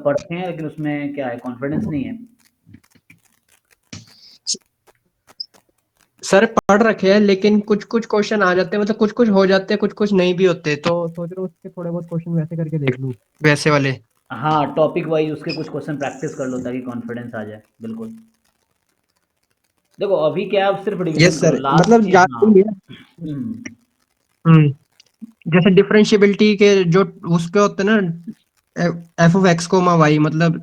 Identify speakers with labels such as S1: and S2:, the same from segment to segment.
S1: पढ़ते हैं लेकिन उसमें क्या है कॉन्फिडेंस नहीं है।
S2: सर पढ़ रखे हैं लेकिन कुछ कुछ क्वेश्चन आ जाते हैं, मतलब कुछ कुछ हो जाते हैं, कुछ कुछ नहीं भी होते, तो सोच रहा हूँ उसके थोड़े बहुत क्वेश्चन वैसे करके देख लूँ, वैसे वाले।
S1: हाँ, टॉपिक वाइज़ उसके कुछ क्वेश्चन प्रैक्टिस कर लो ताकि कॉन्फिडेंस आ जाए, बिल्कुल। देखो अभी क्या है, आप सिर्फ रिवीजन
S2: यस
S1: करो
S2: सर,
S1: लास्ट
S2: मतलब
S1: के।
S2: ज्यादा
S1: हाँ।
S2: नहीं है।
S1: हुँ।
S2: हम्म। जैसे डिफरेंशिएबिलिटी के जो उस पे होते हैं ना, F of X comma Y, मतलब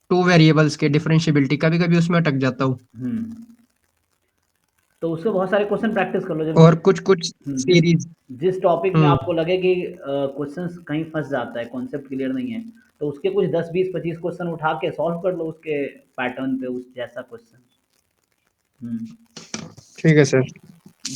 S2: टू वेरिएबल्स के डिफरेंशिएबिलिटी, कभी कभी उसमें अटक जाता हूँ।
S1: हुँ। तो उसके बहुत सारे क्वेश्चन प्रैक्टिस कर लो जब
S2: और कुछ कुछ
S1: जिस
S2: सीरीज।
S1: जिस टॉपिक में
S2: हम्म।
S1: आपको लगे कि क्वेश्चंस कहीं फँस जाता है, कॉन्सेप्ट क्लियर नहीं है, तो उसके कुछ 10, 20, 25 क्वेश्चन उठा के सॉल्व कर लो उसके पैटर्न पे उस जैसा क्वेश्चन। हुँ।
S2: ठीक है सर।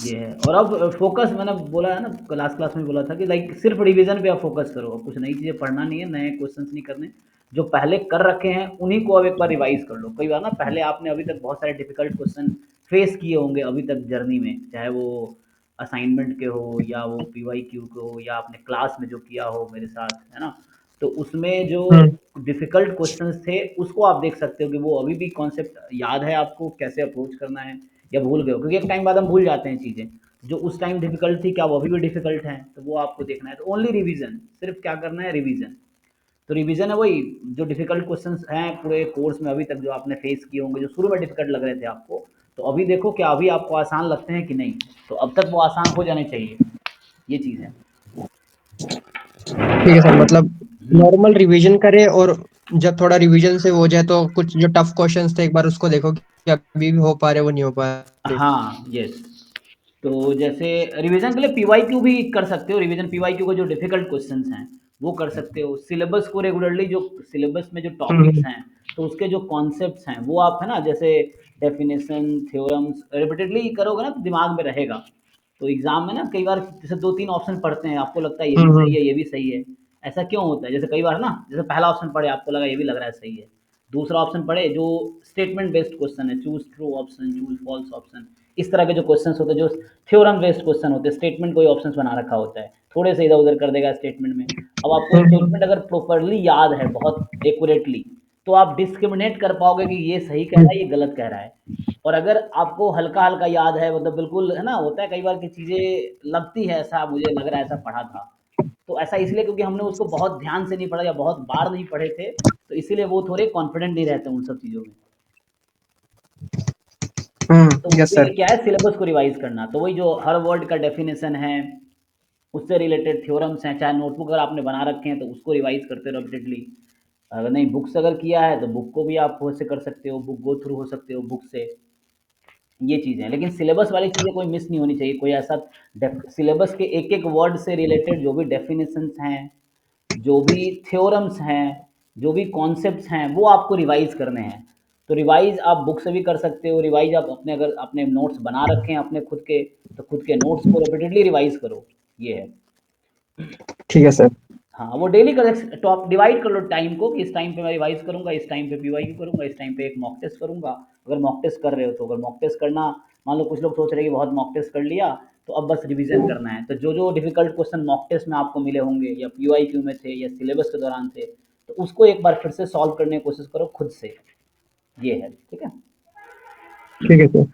S1: ये है। और अब फ़ोकस मैंने बोला है ना, लास्ट क्लास में बोला था कि लाइक सिर्फ़ रिवीज़न पे आप फ़ोकस करो। अब कुछ नई चीज़ें पढ़ना नहीं है, नए क्वेश्चंस नहीं करने। जो पहले कर रखे हैं, उन्हीं को अब एक बार रिवाइज़ कर लो। कई बार ना पहले आपने अभी तक बहुत सारे डिफ़िकल्ट क्वेश्चन फेस किए होंगे अभी तक जर्नी में, चाहे वो असाइनमेंट के हो या वो पीवाईक्यू के हो या आपने क्लास में जो किया हो मेरे साथ, है ना? तो उसमें जो
S2: हम्म।
S1: डिफ़िकल्ट क्वेश्चंस थे, उसको आप देख सकते हो कि वो अभी भी कॉन्सेप्ट याद है आपको, कैसे अप्रोच करना है या भूल गए हो? क्योंकि एक टाइम बाद हम भूल जाते हैं चीज़ें। जो उस टाइम डिफ़िकल्ट थी, क्या वो अभी भी डिफ़िकल्ट हैं? तो वो आपको देखना है। तो ओनली रिवीज़न, सिर्फ़ क्या करना है रिवीज़न। तो रिवीज़न है वही, जो डिफ़िकल्ट क्वेश्चंस हैं पूरे कोर्स में अभी तक जो आपने फेस किए होंगे, जो शुरू में डिफ़िकल्ट लग रहे थे आपको, तो अभी देखो क्या अभी आपको आसान लगते हैं कि नहीं? तो अब तक वो आसान हो जाने चाहिए, ये चीज़ है।
S2: ठीक है सर, मतलब नॉर्मल रिवीजन करें, और जब थोड़ा रिवीजन से हो जाए तो कुछ जो टफ क्वेश्चंस थे एक बार उसको देखो कि अभी भी हो पा रहे वो नहीं हो पा रहे।
S1: हाँ, यस। तो जैसे रिवीजन के लिए पीवाईक्यू भी कर सकते हो। रिवीजन पीवाईक्यू के जो डिफिकल्ट क्वेश्चंस हैं वो कर सकते हो। सिलेबस को रेगुलरली, जो सिलेबस में जो टॉपिक्स
S2: हम्म।
S1: हैं तो उसके जो कॉन्सेप्ट्स हैं वो आप, है ना, जैसे डेफिनेशन, थ्योरम्स रिपीटेडली करोगे ना तो दिमाग में रहेगा। तो एग्जाम में ना कई बार जैसे दो तीन ऑप्शन पढ़ते हैं, आपको लगता है ये भी सही
S2: हम्म।
S1: है, ये भी सही है। ऐसा क्यों होता है? जैसे कई बार ना, जैसे पहला ऑप्शन पढ़े आपको लगा ये भी लग रहा है सही है, दूसरा ऑप्शन पढ़े जो स्टेटमेंट बेस्ड क्वेश्चन है, choose true option, choose false option, इस तरह के जो क्वेश्चन होते हैं, जो थ्योरम बेस्ड क्वेश्चन होते हैं, स्टेटमेंट कोई ऑप्शन बना रखा होता है, थोड़े से इधर उधर कर देगा स्टेटमेंट में। अब आपको स्टेटमेंट
S2: हम्म।
S1: अगर प्रॉपरली याद है बहुत एक्यूरेटली, तो आप डिस्क्रिमिनेट कर पाओगे कि ये सही कह रहा है, ये गलत कह रहा है। और अगर आपको हल्का हल्का याद है, मतलब बिल्कुल, है ना, होता है कई बार की चीज़ें लगती है ऐसा, मुझे लग रहा है ऐसा पढ़ा था, तो ऐसा इसलिए क्योंकि हमने उसको बहुत ध्यान से नहीं पढ़ा या बहुत बार नहीं पढ़े थे, तो इसीलिए वो थोड़े कॉन्फिडेंट नहीं रहते उन सब चीज़ों में। तो
S2: यस
S1: उसके
S2: सर।
S1: लिए क्या है, सिलेबस को रिवाइज करना। तो वही जो हर वर्ड का डेफिनेशन है, उससे रिलेटेड थ्योरम्स हैं, चाहे नोटबुक अगर आपने बना रखे हैं तो उसको रिवाइज करते रहो रिपीटेडली। अगर नहीं बुक्स अगर किया है तो बुक को भी आप से कर सकते हो, बुक गो थ्रू हो सकते हो बुक से। ये चीज़ें हैं, लेकिन सिलेबस वाली चीज़ें कोई मिस नहीं होनी चाहिए। कोई ऐसा सिलेबस के एक एक वर्ड से रिलेटेड जो भी डेफिनेशंस हैं, जो भी थ्योरम्स हैं, जो भी कॉन्सेप्ट्स हैं, वो आपको रिवाइज करने हैं। तो रिवाइज आप बुक से भी कर सकते हो, रिवाइज आप अपने, अगर अपने नोट्स बना रखे हैं अपने खुद के, तो खुद के नोट्स को रिपीटेडली रिवाइज करो। ये है।
S2: ठीक है सर।
S1: हाँ, वो डेली कर, टॉप डिवाइड कर लो टाइम को कि इस टाइम पे मैं रिवाइज करूंगा, इस टाइम पे पीवाईक्यू करूंगा, इस टाइम पे एक मॉक टेस्ट करूंगा। अगर मॉक टेस्ट कर रहे हो तो, अगर मॉक टेस्ट करना, मान लो कुछ लोग सोच रहे हैं कि बहुत मॉक टेस्ट कर लिया तो अब बस रिवीजन करना है, तो जो जो डिफिकल्ट क्वेश्चन मॉक टेस्ट में आपको मिले होंगे या पीवाईक्यू में थे या सिलेबस के दौरान थे, तो उसको एक बार फिर से सॉल्व करने की कोशिश करो खुद से। ये है, ठीक है।
S2: ठीक है सर।